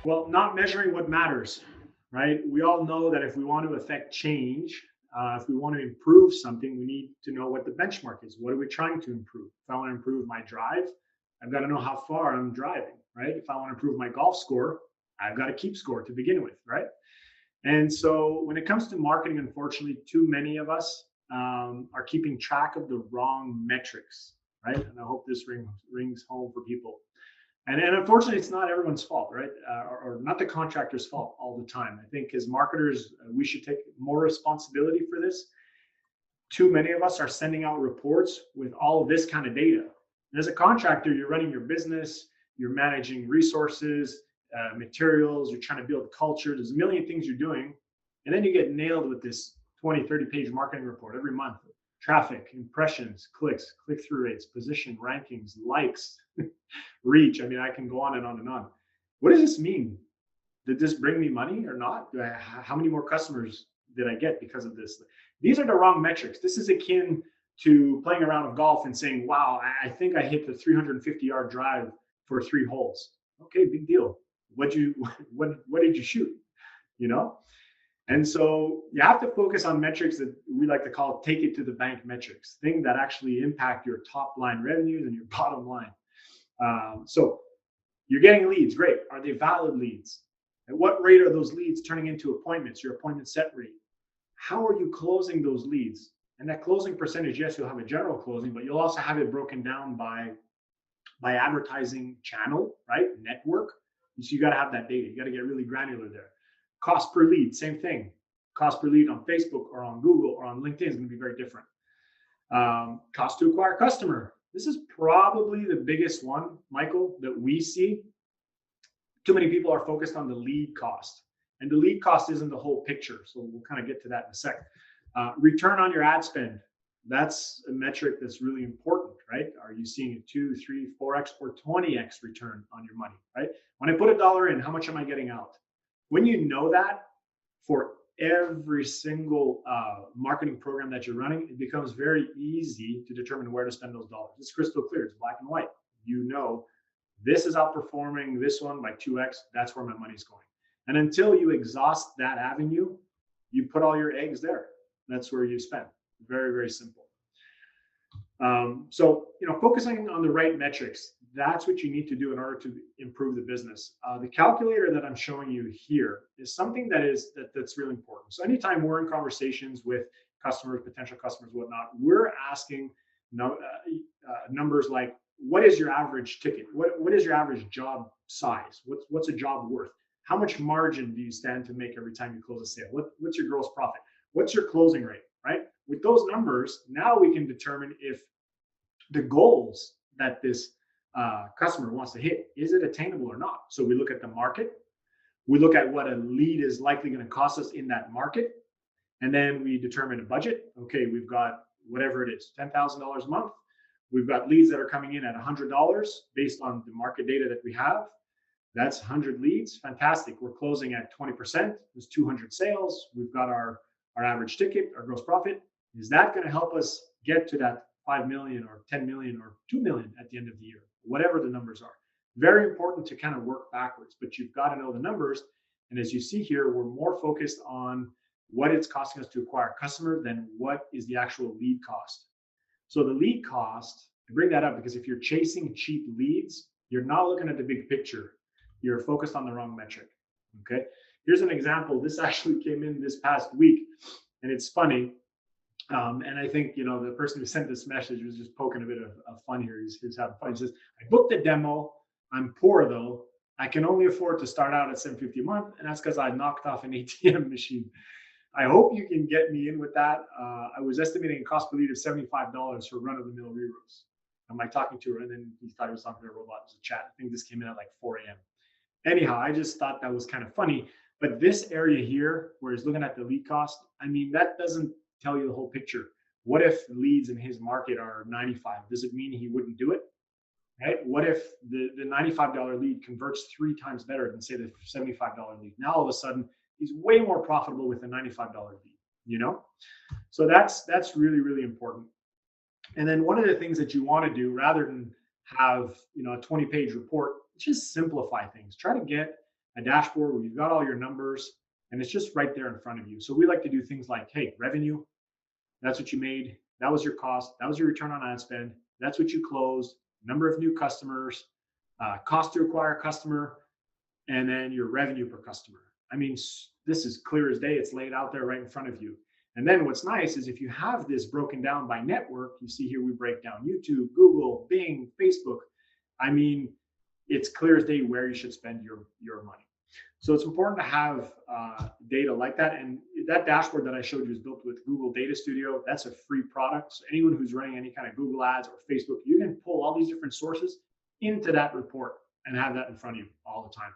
Well, not measuring what matters, right? We all know that if we want to affect change, if we want to improve something, we need to know what the benchmark is. What are we trying to improve? If I want to improve my drive, I've got to know how far I'm driving, right? If I want to improve my golf score, I've got to keep score to begin with, right? And so when it comes to marketing, unfortunately, too many of us are keeping track of the wrong metrics, right? And I hope this rings home for people. And unfortunately, it's not everyone's fault, right? Or not the contractor's fault all the time. I think as marketers, we should take more responsibility for this. Too many of us are sending out reports with all of this kind of data. And as a contractor, you're running your business, you're managing resources, materials, you're trying to build culture. There's a million things you're doing. And then you get nailed with this 20, 30-page marketing report every month. Traffic, impressions, clicks, click-through rates, position, rankings, likes, reach. I mean, I can go on and on and on. What does this mean? Did this bring me money or not? How many more customers did I get because of this? These are the wrong metrics. This is akin to playing a round of golf and saying, wow, I think I hit the 350-yard drive for 3 holes. Okay, big deal. What did you shoot? You know? And so you have to focus on metrics that we like to call take it to the bank metrics, things that actually impact your top line revenues and your bottom line. So you're getting leads, great. Are they valid leads? At what rate are those leads turning into appointments, your appointment set rate? How are you closing those leads? And that closing percentage, yes, you'll have a general closing, but you'll also have it broken down by advertising channel, right? Network. So you got to have that data. You got to get really granular there. Cost per lead, same thing. Cost per lead on Facebook or on Google or on LinkedIn is going to be very different. Cost to acquire customer. This is probably the biggest one, Michael, that we see. Too many people are focused on the lead cost. And the lead cost isn't the whole picture. So we'll kind of get to that in a sec. Return on your ad spend. That's a metric that's really important, right? Are you seeing a 2, 3, 4x or 20x return on your money, right? When I put $1 in, how much am I getting out? When you know that for every single marketing program that you're running, it becomes very easy to determine where to spend those dollars. It's crystal clear. It's black and white. You know, this is outperforming this one by 2x. That's where my money's going. And until you exhaust that avenue, you put all your eggs there. That's where you spend. Very, very simple. So, focusing on the right metrics, that's what you need to do in order to improve the business. The calculator that I'm showing you here is something that's really important. So anytime we're in conversations with customers, potential customers, whatnot, we're asking numbers like, what is your average ticket? What is your average job size? What's a job worth? How much margin do you stand to make every time you close a sale? What's your gross profit? What's your closing rate, right? With those numbers, now we can determine if the goals that this customer wants to hit, is it attainable or not? So we look at the market, we look at what a lead is likely going to cost us in that market, and then we determine a budget. Okay, we've got whatever it is, $10,000 a month. We've got leads that are coming in at $100 based on the market data that we have. That's 100 leads. Fantastic. We're closing at 20%. There's 200 sales. We've got our average ticket, our gross profit. Is that going to help us get to that 5 million or 10 million or 2 million at the end of the year, whatever the numbers are? Very important to kind of work backwards, but you've got to know the numbers. And as you see here, we're more focused on what it's costing us to acquire a customer than what is the actual lead cost. So the lead cost, I bring that up because if you're chasing cheap leads, you're not looking at the big picture. You're focused on the wrong metric. Okay. Here's an example. This actually came in this past week, and it's funny. And I think, the person who sent this message was just poking a bit of fun here. He's having fun. He says, I booked a demo. I'm poor though. I can only afford to start out at $750 a month. And that's because I knocked off an ATM machine. I hope you can get me in with that. I was estimating a cost per lead of $75 for run-of-the-mill reroutes. I'm like talking to her, and then he thought he was talking to a robot. It was a chat. I think this came in at like 4 a.m. Anyhow, I just thought that was kind of funny. But this area here, where he's looking at the lead cost, I mean, that doesn't tell you the whole picture. What if leads in his market are 95? Does it mean he wouldn't do it? Right? What if the $95 lead converts 3 times better than, say, the $75 lead? Now all of a sudden he's way more profitable with a $95 lead. So that's really, really important. And then one of the things that you want to do, rather than have a 20-page report, just simplify things. Try to get a dashboard where you've got all your numbers and it's just right there in front of you. So we like to do things like, hey, revenue, that's what you made. That was your cost. That was your return on ad spend. That's what you closed. Number of new customers, cost to acquire a customer, and then your revenue per customer. I mean, this is clear as day. It's laid out there right in front of you. And then what's nice is if you have this broken down by network, you see here we break down YouTube, Google, Bing, Facebook. I mean, it's clear as day where you should spend your money. So it's important to have data like that. And that dashboard that I showed you is built with Google Data Studio. That's a free product. So anyone who's running any kind of Google ads or Facebook, you can pull all these different sources into that report and have that in front of you all the time.